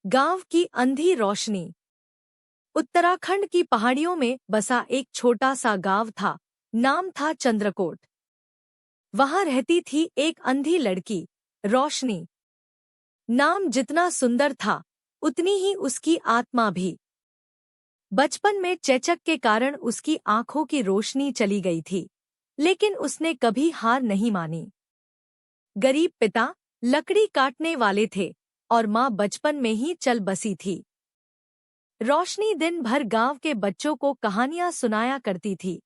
गांव की अंधी रोशनी। उत्तराखंड की पहाड़ियों में बसा एक छोटा सा गांव था। नाम था चंद्रकोट। वहां रहती थी एक अंधी लड़की, रोशनी। नाम जितना सुंदर था, उतनी ही उसकी आत्मा भी। बचपन में चेचक के कारण उसकी आंखों की रोशनी चली गई थी, लेकिन उसने कभी हार नहीं मानी। गरीब पिता लकड़ी काटने वाले थे और माँ बचपन में ही चल बसी थी। रोशनी दिन भर गांव के बच्चों को कहानियां सुनाया करती थी,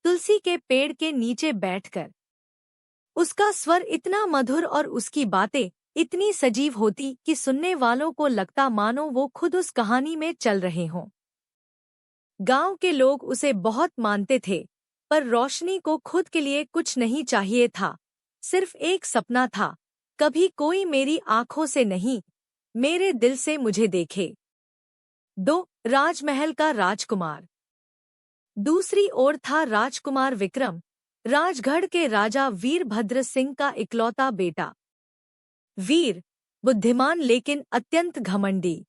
तुलसी के पेड़ के नीचे बैठकर। उसका स्वर इतना मधुर और उसकी बातें इतनी सजीव होती कि सुनने वालों को लगता मानो वो खुद उस कहानी में चल रहे हों। गांव के लोग उसे बहुत मानते थे, पर रोशनी को खुद के लिए कुछ नहीं चाहिए था। सिर्फ एक सपना था, कभी कोई मेरी आंखों से नहीं, मेरे दिल से मुझे देखे। 2 राजमहल का राजकुमार। दूसरी ओर था राजकुमार विक्रम, राजगढ़ के राजा वीरभद्र सिंह का इकलौता बेटा। वीर, बुद्धिमान लेकिन अत्यंत घमंडी।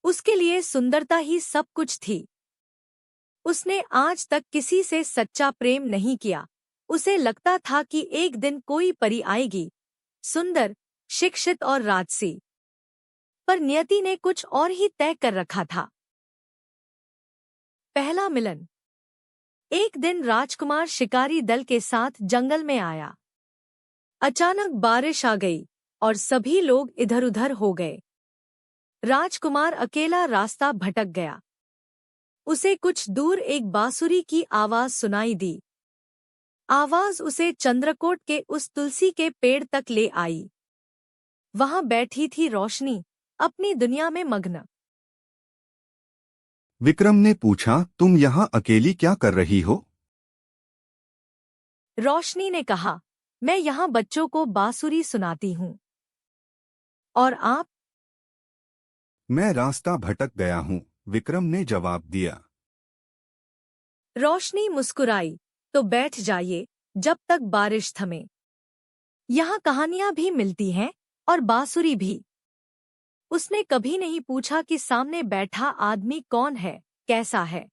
उसके लिए सुंदरता ही सब कुछ थी। उसने आज तक किसी से सच्चा प्रेम नहीं किया। उसे लगता था कि एक दिन कोई परी आएगी, सुंदर, शिक्षित और राजसी। पर नियति ने कुछ और ही तय कर रखा था। पहला मिलन। एक दिन राजकुमार शिकारी दल के साथ जंगल में आया। अचानक बारिश आ गई और सभी लोग इधर-उधर हो गए। राजकुमार अकेला रास्ता भटक गया। उसे कुछ दूर एक बांसुरी की आवाज सुनाई दी। आवाज उसे चंद्रकोट के उस तुलसी के पेड़ तक ले आई। वहां बैठी थी रोशनी, अपनी दुनिया में मग्न। विक्रम ने पूछा, तुम यहाँ अकेली क्या कर रही हो? रोशनी ने कहा, मैं यहाँ बच्चों को बांसुरी सुनाती हूँ। और आप? मैं रास्ता भटक गया हूँ, विक्रम ने जवाब दिया। रोशनी मुस्कुराई, तो बैठ जाइए, जब तक बारिश थमे। यहाँ कहानियां भी मिलती हैं और बांसुरी भी। उसने कभी नहीं पूछा कि सामने बैठा आदमी कौन है, कैसा है।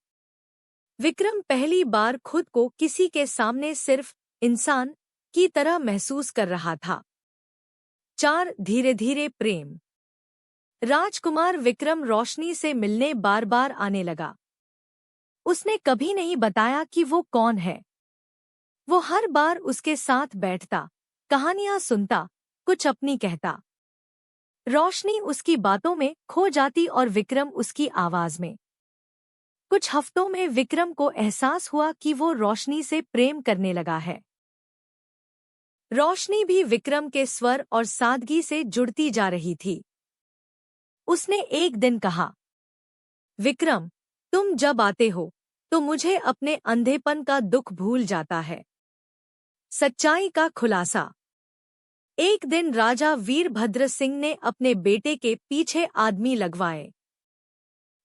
विक्रम पहली बार खुद को किसी के सामने सिर्फ इंसान की तरह महसूस कर रहा था। 4 धीरे-धीरे प्रेम। राजकुमार विक्रम रोशनी से मिलने बार बार आने लगा। उसने कभी नहीं बताया कि वो कौन है। वो हर बार उसके साथ बैठता, कहानियां सुनता, कुछ अपनी कहता। रोशनी उसकी बातों में खो जाती और विक्रम उसकी आवाज में। कुछ हफ्तों में विक्रम को एहसास हुआ कि वो रोशनी से प्रेम करने लगा है। रोशनी भी विक्रम के स्वर और सादगी से जुड़ती जा रही थी। उसने एक दिन कहा, विक्रम, तुम जब आते हो तो मुझे अपने अंधेपन का दुख भूल जाता है। सच्चाई का खुलासा। एक दिन राजा वीरभद्र सिंह ने अपने बेटे के पीछे आदमी लगवाए।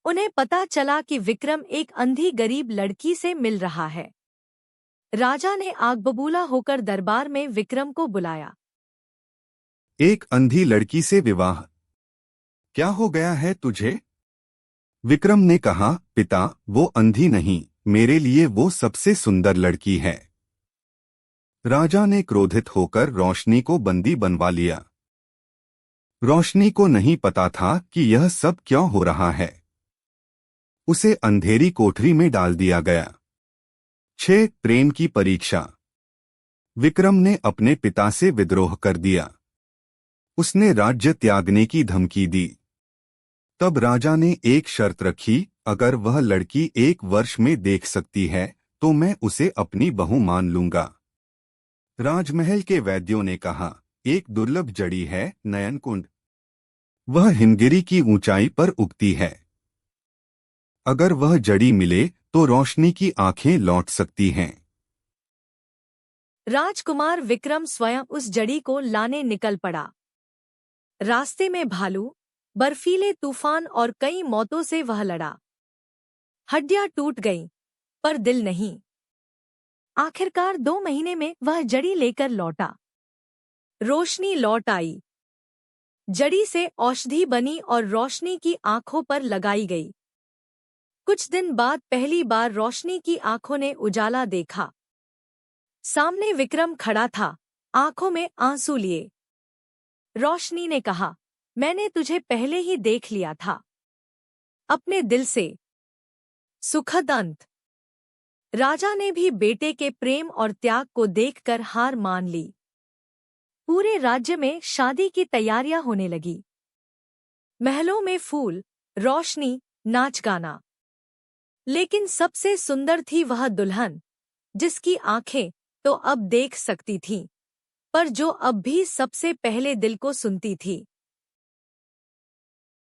उन्हें पता चला कि विक्रम एक अंधी गरीब लड़की से मिल रहा है। राजा ने आग बबूला होकर दरबार में विक्रम को बुलाया। एक अंधी लड़की से विवाह? क्या हो गया है तुझे? विक्रम ने कहा, पिता, वो अंधी नहीं, मेरे लिए वो सबसे सुंदर लड़की है। राजा ने क्रोधित होकर रोशनी को बंदी बनवा लिया। रोशनी को नहीं पता था कि यह सब क्यों हो रहा है। उसे अंधेरी कोठरी में डाल दिया गया। 6 प्रेम की परीक्षा। विक्रम ने अपने पिता से विद्रोह कर दिया। उसने राज्य त्यागने की धमकी दी। तब राजा ने एक शर्त रखी, अगर वह लड़की 1 वर्ष में देख सकती है तो मैं उसे अपनी बहू मान लूंगा। राजमहल के वैद्यों ने कहा, एक दुर्लभ जड़ी है, नयनकुंड। वह हिमगिरी की ऊंचाई पर उगती है। अगर वह जड़ी मिले तो रोशनी की आंखें लौट सकती हैं। राजकुमार विक्रम स्वयं उस जड़ी को लाने निकल पड़ा। रास्ते में भालू, बर्फीले तूफान और कई मौतों से वह लड़ा। हड्डियां टूट गईं, पर दिल नहीं। आखिरकार 2 महीने में वह जड़ी लेकर लौटा। रोशनी लौट आई। जड़ी से औषधि बनी और रोशनी की आंखों पर लगाई गई। कुछ दिन बाद पहली बार रोशनी की आंखों ने उजाला देखा। सामने विक्रम खड़ा था, आंखों में आंसू लिए। रोशनी ने कहा, मैंने तुझे पहले ही देख लिया था। अपने दिल से। सुखद अंत। राजा ने भी बेटे के प्रेम और त्याग को देखकर हार मान ली। पूरे राज्य में शादी की तैयारियां होने लगी। महलों में फूल, रोशनी, नाच गाना। लेकिन सबसे सुंदर थी वह दुल्हन, जिसकी आंखें तो अब देख सकती थीं, पर जो अब भी सबसे पहले दिल को सुनती थी।